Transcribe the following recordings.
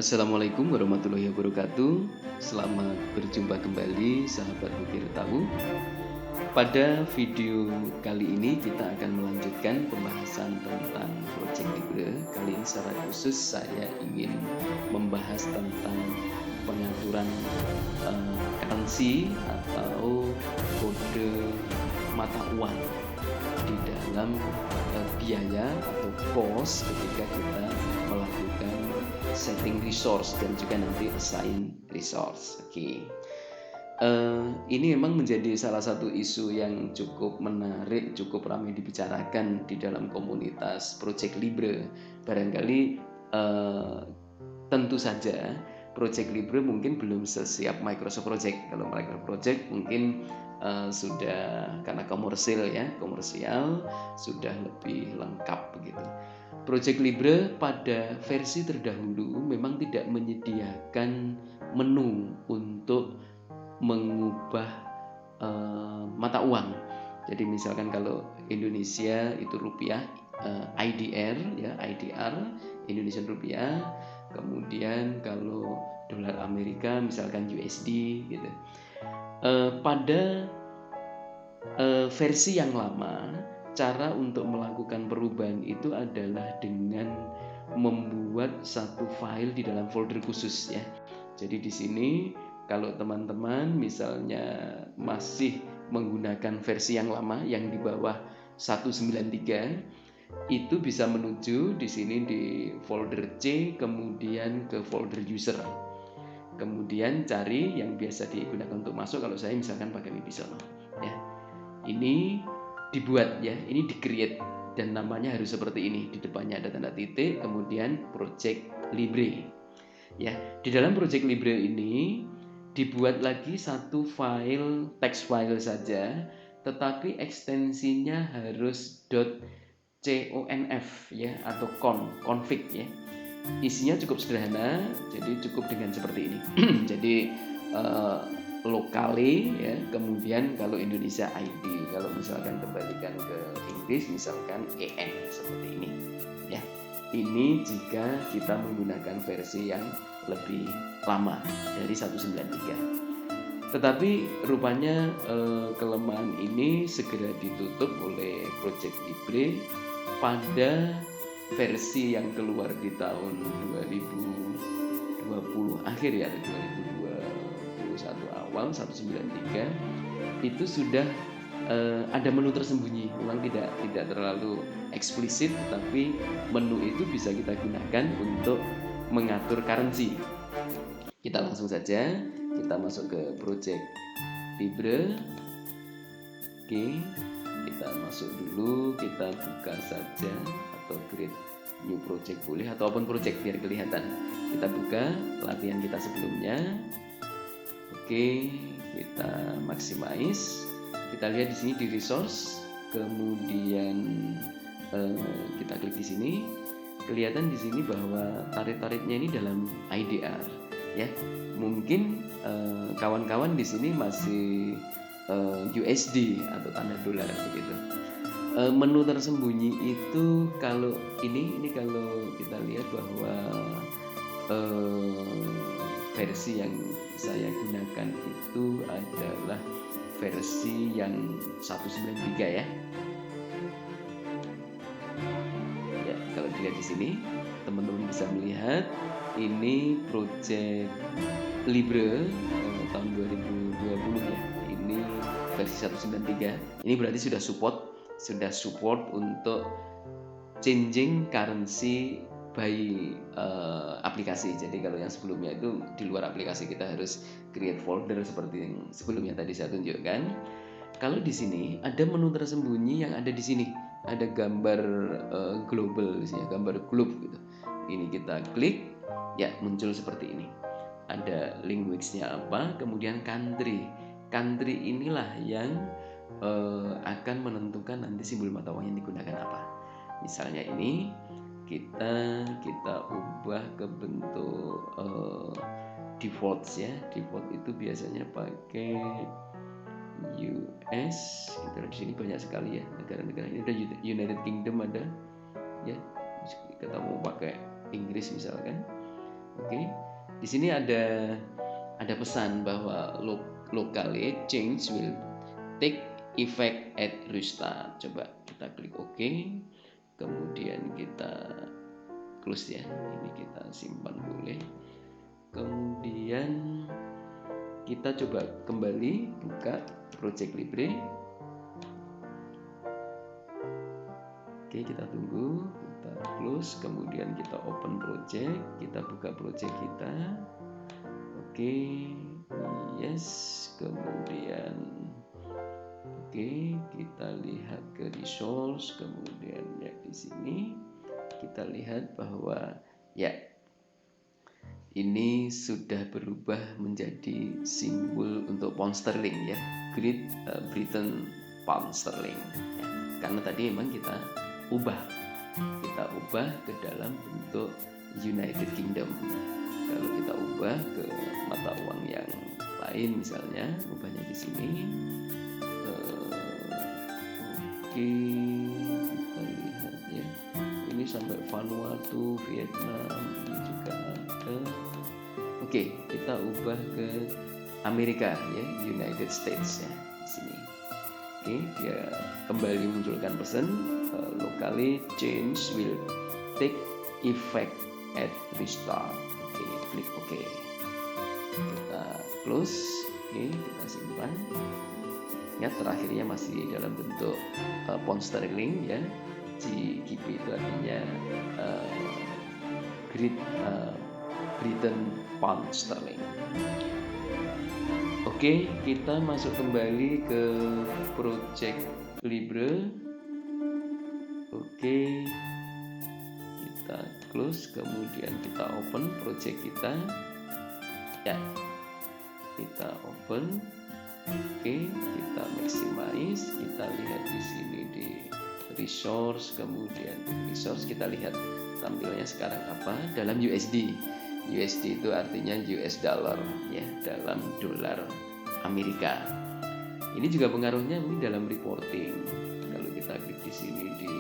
Assalamualaikum warahmatullahi wabarakatuh. Selamat berjumpa kembali sahabat Bukir Tahu. Pada video kali ini kita akan melanjutkan pembahasan tentang Project Libre. Kali ini secara khusus saya ingin membahas tentang pengaturan currency atau kode mata uang di dalam biaya atau cost ketika kita melakukan setting resource dan juga nanti assign resource. Oke. Ini memang menjadi salah satu isu yang cukup menarik, cukup ramai dibicarakan di dalam komunitas Project Libre. Barangkali tentu saja Project Libre mungkin belum sesiap Microsoft Project. Kalau Microsoft Project mungkin sudah karena komersial sudah lebih lengkap begitu. Project Libre pada versi terdahulu memang tidak menyediakan menu untuk mengubah mata uang. Jadi misalkan kalau Indonesia itu rupiah, IDR ya, IDR Indonesian rupiah. Kemudian kalau dolar Amerika misalkan USD gitu. Pada versi yang lama, cara untuk melakukan perubahan itu adalah dengan membuat satu file di dalam folder khusus ya. Jadi di sini kalau teman-teman misalnya masih menggunakan versi yang lama yang di bawah 193 itu bisa menuju di sini di folder C, kemudian ke folder user. Kemudian cari yang biasa digunakan untuk masuk, kalau saya misalkan pakai Wibisono ya. Ini dibuat ya, ini di-create dan namanya harus seperti ini. Di depannya ada tanda titik, kemudian Project Libre. Ya, di dalam Project Libre ini dibuat lagi satu file, text file saja, tetapi ekstensinya harus .conf ya atau config ya. Isinya cukup sederhana, jadi cukup dengan seperti ini. Jadi lokale ya, kemudian kalau Indonesia ID, kalau misalkan kembalikan ke Inggris misalkan EN seperti ini ya. Ini jika kita menggunakan versi yang lebih lama dari 193. Tetapi rupanya kelemahan ini segera ditutup oleh Project Libre pada versi yang keluar di tahun 2020 akhir ya, 2021 awal 193 itu sudah ada menu tersembunyi. Memang tidak terlalu eksplisit, tetapi menu itu bisa kita gunakan untuk mengatur currency. Kita langsung saja kita masuk ke Project Libre. Oke, kita masuk dulu, kita buka saja atau create new project boleh, atau open project biar kelihatan. Kita buka latihan kita sebelumnya. Oke, kita maximize. Kita lihat di sini di resource, kemudian kita klik di sini. Kelihatan di sini bahwa tarif-tarifnya ini dalam IDR ya. Mungkin kawan-kawan di sini masih USD atau tanda dolar begitu. Menu tersembunyi itu kalau ini kalau kita lihat bahwa versi yang saya gunakan itu adalah versi yang 193 ya. Ya, kalau dilihat di sini teman-teman bisa melihat ini Project Libre tahun 2020 ya. Ini versi 193. Ini berarti sudah support untuk changing currency by aplikasi. Jadi kalau yang sebelumnya itu di luar aplikasi kita harus create folder seperti yang sebelumnya tadi saya tunjukkan. Kalau di sini ada menu tersembunyi yang ada di sini. Ada gambar global di sini, gambar globe gitu. Ini kita klik, ya muncul seperti ini. Ada language-nya apa, kemudian country. Country inilah yang akan menentukan nanti simbol mata uang yang digunakan apa. Misalnya ini kita ubah ke bentuk default ya. Default itu biasanya pakai US. Kita di sini banyak sekali ya negara-negara. Ini ada United Kingdom ada ya. Kita mau pakai Inggris misalkan. Oke. Di sini ada pesan bahwa locally change will take effect at restart. Coba kita klik OK. Kemudian kita close ya. Ini kita simpan boleh. Kemudian kita coba kembali buka Project Libre. Oke, kita tunggu, kita close, kemudian kita open project, kita buka project kita. Oke, yes, kemudian oke, kita lihat ke resource, kemudian ya di sini kita lihat bahwa ya ini sudah berubah menjadi simbol untuk pound sterling ya, Great Britain pound sterling ya. Karena tadi memang kita ubah ke dalam bentuk United Kingdom. Kalau kita ubah ke mata uang yang lain, misalnya ubahnya di sini. Oke, kita lihat ya. Ini sampai Vanuatu, Vietnam, ini juga ada. Oke, kita ubah ke Amerika ya, United States ya di sini. Oke, dia kembali munculkan pesan locally change will take effect at restart. Oke, klik OK. Kita close. Oke, kita simpan. Ya, terakhirnya masih dalam bentuk pound sterling ya. GBP itu artinya Great Britain pound sterling. Oke, kita masuk kembali ke Project Libre. Oke, kita close, kemudian kita open project kita. Ya, kita open. Oke, kita maximize. Kita lihat di sini di resource, kemudian di resource kita lihat tampilannya sekarang apa dalam USD. USD itu artinya US dollar ya, dalam dolar Amerika. Ini juga pengaruhnya ini dalam reporting. Kalau kita klik di sini di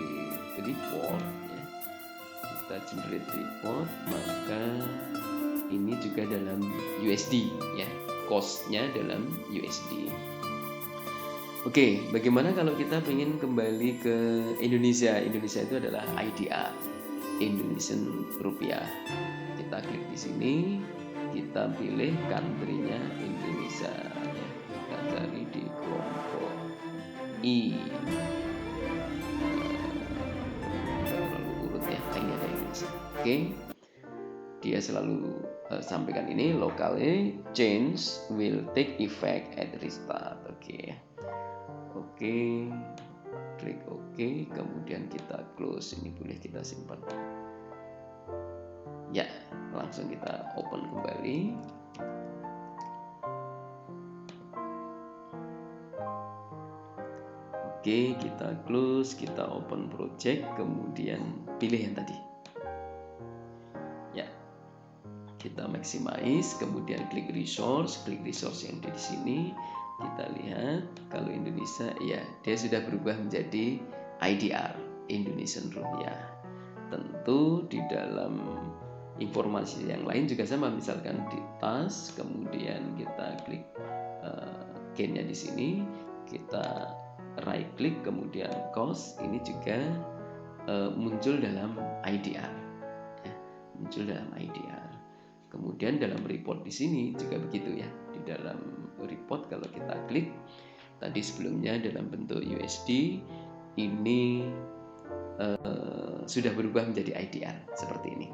report ya, kita generate report, maka ini juga dalam USD ya, cost-nya dalam USD. Oke, bagaimana kalau kita ingin kembali ke Indonesia? Indonesia itu adalah IDR, Indonesian Rupiah. Kita klik di sini, kita pilih country-nya Indonesia ya. Kita cari di kelompok I. Terlalu urut ya, ini ada Indonesia. Oke, dia selalu sampaikan ini, locally change will take effect at restart. Oke, klik OK, kemudian kita close. Ini boleh kita simpan. Ya, langsung kita open kembali. Oke, kita close, kita open project, kemudian pilih yang tadi. Ya, kita maximize, kemudian klik resource yang di sini. Kita lihat kalau Indonesia ya, dia sudah berubah menjadi IDR, Indonesian Rupiah. Tentu di dalam informasi yang lain juga sama, misalkan di tas, kemudian kita klik gain-nya di sini, kita right click, kemudian cost, ini juga muncul dalam IDR ya, muncul dalam IDR. Kemudian dalam report di sini juga begitu ya, di dalam report kalau kita klik tadi sebelumnya dalam bentuk USD, ini sudah berubah menjadi IDR seperti ini.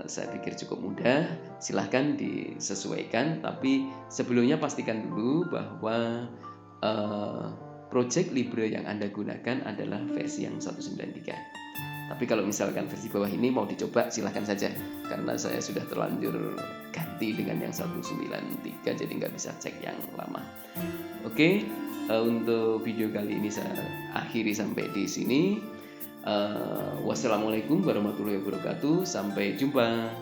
Saya pikir cukup mudah, silahkan disesuaikan, tapi sebelumnya pastikan dulu bahwa Project Libre yang Anda gunakan adalah versi yang 193. Tapi kalau misalkan versi bawah ini mau dicoba, silahkan saja, karena saya sudah terlanjur ganti dengan yang 193, jadi nggak bisa cek yang lama. Oke, untuk video kali ini saya akhiri sampai di sini. Wassalamualaikum warahmatullahi wabarakatuh. Sampai jumpa.